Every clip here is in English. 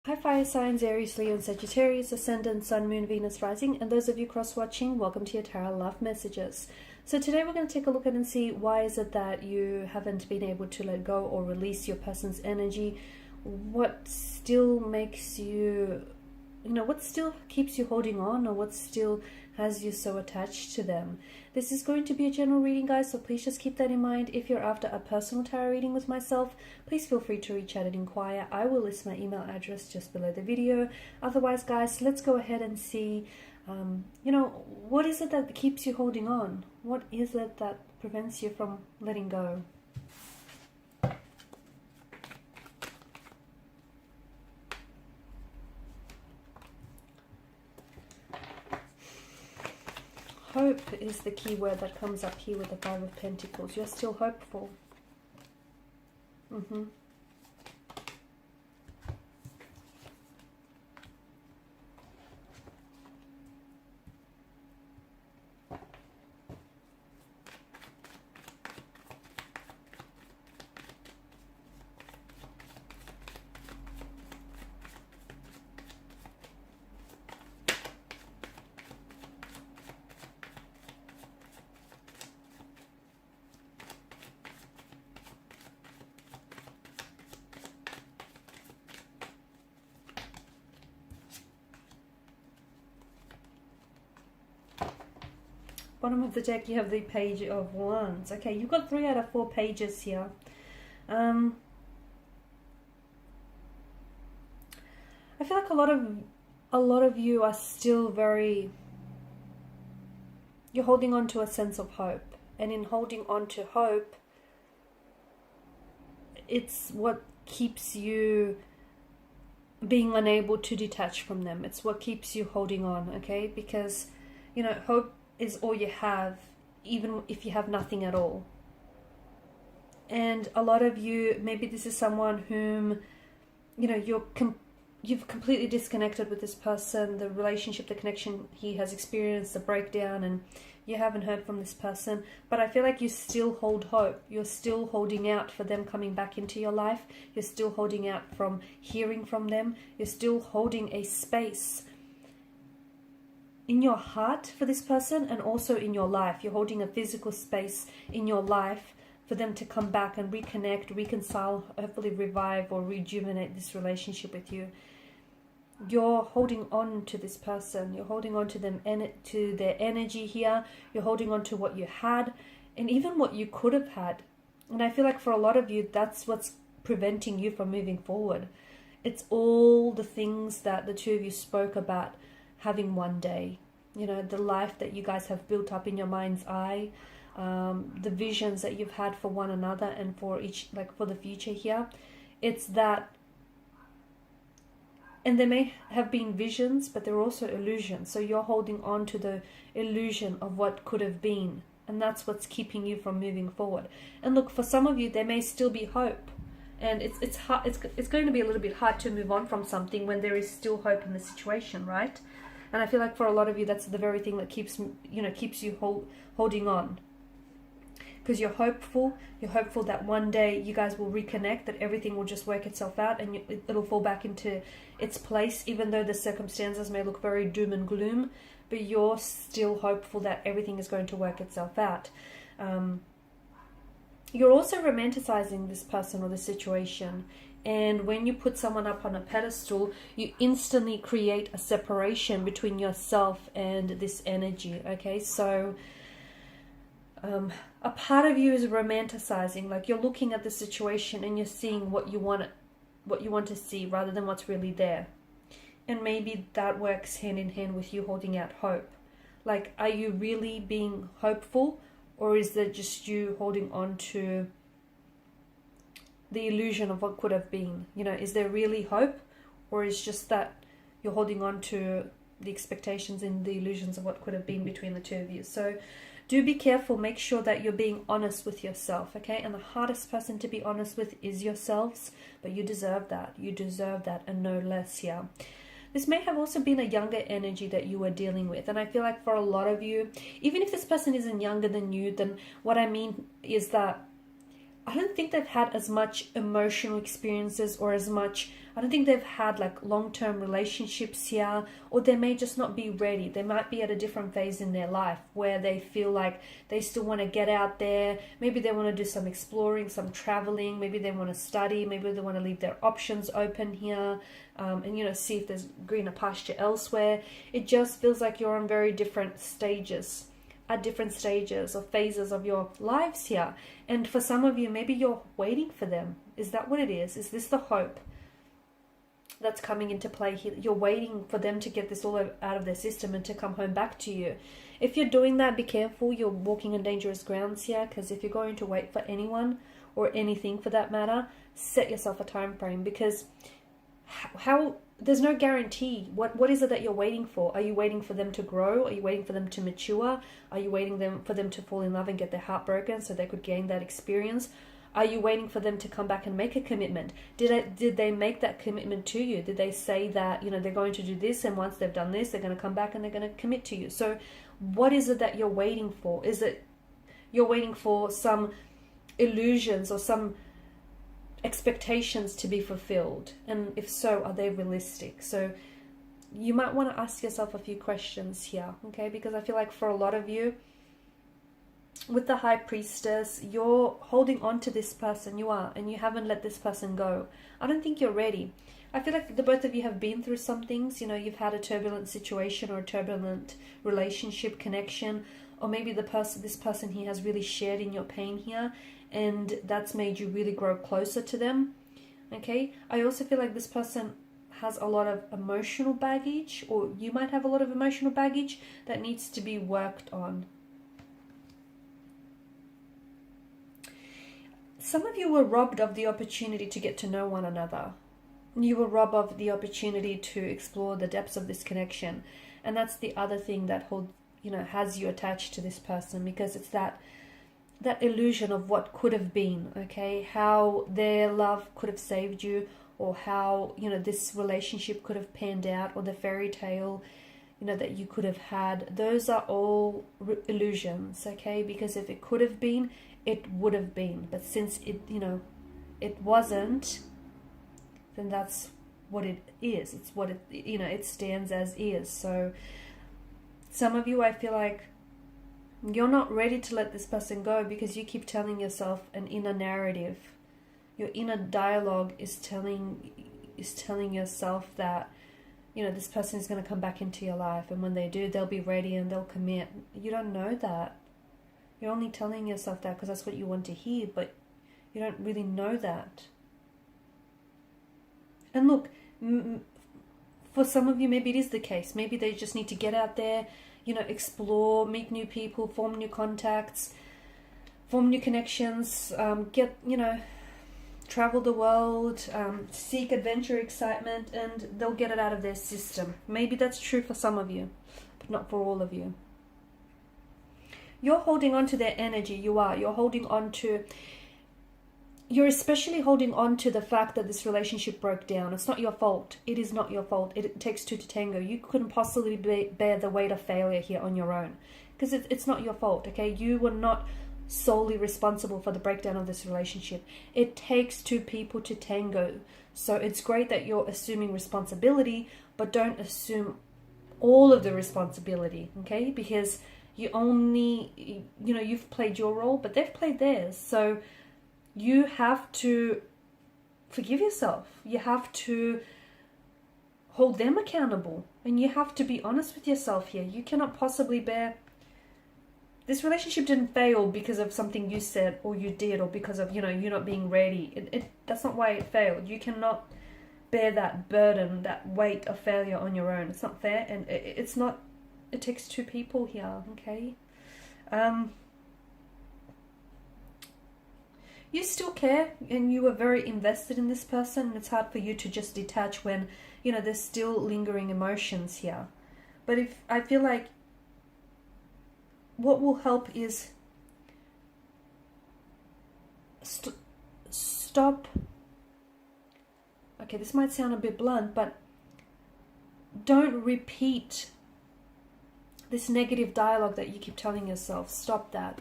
Hi fire signs, Aries, Leo and Sagittarius, Ascendant, Sun, Moon, Venus, Rising, and those of you cross-watching, welcome to your Tarot Love Messages. So today we're going to take a look at and see why is it that you haven't been able to let go or release your person's energy. What still makes you, what still keeps you holding on, or what still has you so attached to them. This is going to be a general reading, guys, so please just keep that in mind. If you're after a personal tarot reading with myself, please feel free to reach out and inquire. I will list my email address just below the video. Otherwise, guys, let's go ahead and see, what is it that keeps you holding on? What is it that prevents you from letting go? Hope is the key word that comes up here with the Five of Pentacles. You're still hopeful. Bottom of the deck, you have the Page of Wands. Okay, you've got 3 out of 4 pages here. I feel like a lot of you are still you're holding on to a sense of hope. And in holding on to hope, it's what keeps you being unable to detach from them. It's what keeps you holding on, okay? Because, hope is all you have, even if you have nothing at all. And a lot of you, maybe this is someone whom, you've completely disconnected with this person, the relationship, the connection he has experienced, the breakdown, and you haven't heard from this person. But I feel like you still hold hope. You're still holding out for them coming back into your life. You're still holding out from hearing from them. You're still holding a space in your heart for this person, and also in your life. You're holding a physical space in your life for them to come back and reconnect, reconcile, hopefully revive or rejuvenate this relationship with you. You're holding on to this person. You're holding on to them, to their energy here. You're holding on to what you had and even what you could have had. And I feel like for a lot of you, that's what's preventing you from moving forward. It's all the things that the two of you spoke about having one day, the life that you guys have built up in your mind's eye, the visions that you've had for one another and for each, for the future here. It's that, and there may have been visions, but they're also illusions. So you're holding on to the illusion of what could have been, and that's what's keeping you from moving forward. And look, for some of you, there may still be hope. And it's hard, it's going to be a little bit hard to move on from something when there is still hope in the situation, right? And I feel like for a lot of you, that's the very thing that keeps you holding on. Because you're hopeful that one day you guys will reconnect, that everything will just work itself out and it'll fall back into its place, even though the circumstances may look very doom and gloom, but you're still hopeful that everything is going to work itself out. You're also romanticizing this person or the situation. And when you put someone up on a pedestal, you instantly create a separation between yourself and this energy, okay? So a part of you is romanticizing, like you're looking at the situation and you're seeing what you want to see rather than what's really there. And maybe that works hand in hand with you holding out hope. Like, are you really being hopeful, or is that just you holding on to the illusion of what could have been? Is there really hope, or is just that you're holding on to the expectations and the illusions of what could have been between the two of you? So do be careful. Make sure that you're being honest with yourself, okay? And the hardest person to be honest with is yourselves, but you deserve that. You deserve that, and no less here. This may have also been a younger energy that you were dealing with. And I feel like for a lot of you, even if this person isn't younger than you, then what I mean is that I don't think they've had as much emotional experiences or as much, I don't think they've had like long-term relationships here, or they may just not be ready. They might be at a different phase in their life where they feel like they still want to get out there. Maybe they want to do some exploring, some traveling. Maybe they want to study. Maybe they want to leave their options open here, and, you know, see if there's greener pasture elsewhere. It just feels like you're on very different stages, at different stages or phases of your lives here. And for some of you, maybe you're waiting for them. Is that what it is? Is this the hope that's coming into play here? You're waiting for them to get this all out of their system and to come home back to you. If you're doing that, be careful. You're walking on dangerous grounds here, because if you're going to wait for anyone or anything for that matter, set yourself a time frame, because how there's no guarantee. What is it that you're waiting for? Are you waiting for them to grow? Are you waiting for them to mature? Are you waiting for them to fall in love and get their heart broken so they could gain that experience? Are you waiting for them to come back and make a commitment? Did they make that commitment to you? Did they say that, you know, they're going to do this, and once they've done this, they're going to come back and they're going to commit to you? So what is it that you're waiting for? Is it you're waiting for some illusions or some expectations to be fulfilled? And if so, are they realistic? So you might want to ask yourself a few questions here, okay? Because I feel like for a lot of you, with the High Priestess, you're holding on to this person. You are, and you haven't let this person go. I don't think you're ready. I feel like the both of you have been through some things. You know, you've had a turbulent situation or a turbulent relationship connection, or maybe this person here has really shared in your pain here, and that's made you really grow closer to them. Okay, I also feel like this person has a lot of emotional baggage, or you might have a lot of emotional baggage that needs to be worked on. Some of you were robbed of the opportunity to get to know one another. You were robbed of the opportunity to explore the depths of this connection. And that's the other thing that has you attached to this person, because it's that illusion of what could have been, okay? How their love could have saved you, or how, you know, this relationship could have panned out, or the fairy tale, you know, that you could have had. Those are all illusions, okay? Because if it could have been, it would have been. But since it wasn't, then that's what it is. It's what it stands as is. So some of you, I feel like you're not ready to let this person go, because you keep telling yourself an inner narrative. Your inner dialogue is telling yourself that, you know, this person is going to come back into your life, and when they do, they'll be ready and they'll commit. You don't know that. You're only telling yourself that because that's what you want to hear, but you don't really know that. And look, for some of you, maybe it is the case. Maybe they just need to get out there, you know, explore, meet new people, form new contacts, form new connections, travel the world, seek adventure, excitement, and they'll get it out of their system. Maybe that's true for some of you, but not for all of you. You're holding on to their energy. You're especially holding on to the fact that this relationship broke down. It's not your fault. It is not your fault. It takes two to tango. You couldn't possibly bear the weight of failure here on your own, because it's not your fault, okay? You were not solely responsible for the breakdown of this relationship. It takes two people to tango. So it's great that you're assuming responsibility, but don't assume all of the responsibility, okay? Because you've played your role, but they've played theirs. So you have to forgive yourself. You have to hold them accountable, and you have to be honest with yourself here. You cannot possibly bear... This relationship didn't fail because of something you said or you did, or because of, you not being ready. That's not why it failed. You cannot bear that burden, that weight of failure on your own. It's not fair, and it's not... It takes two people here, okay? You still care, and you are very invested in this person, and it's hard for you to just detach when, there's still lingering emotions here. But I feel like what will help is stop. Okay, this might sound a bit blunt, but don't repeat this negative dialogue that you keep telling yourself. Stop that.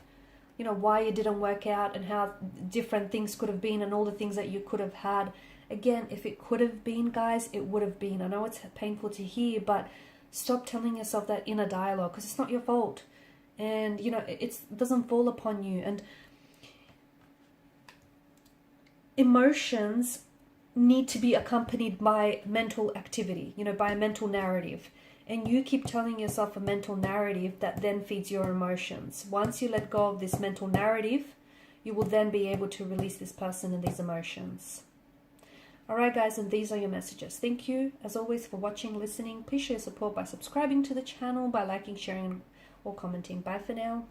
you know, why it didn't work out and how different things could have been and all the things that you could have had. Again, if it could have been, guys, it would have been. I know it's painful to hear, but stop telling yourself that inner dialogue, because it's not your fault. And, you know, it doesn't fall upon you. And emotions need to be accompanied by mental activity, you know, by a mental narrative. And you keep telling yourself a mental narrative that then feeds your emotions. Once you let go of this mental narrative, you will then be able to release this person and these emotions. Alright guys, and these are your messages. Thank you, as always, for watching, listening. Please show your support by subscribing to the channel, by liking, sharing, or commenting. Bye for now.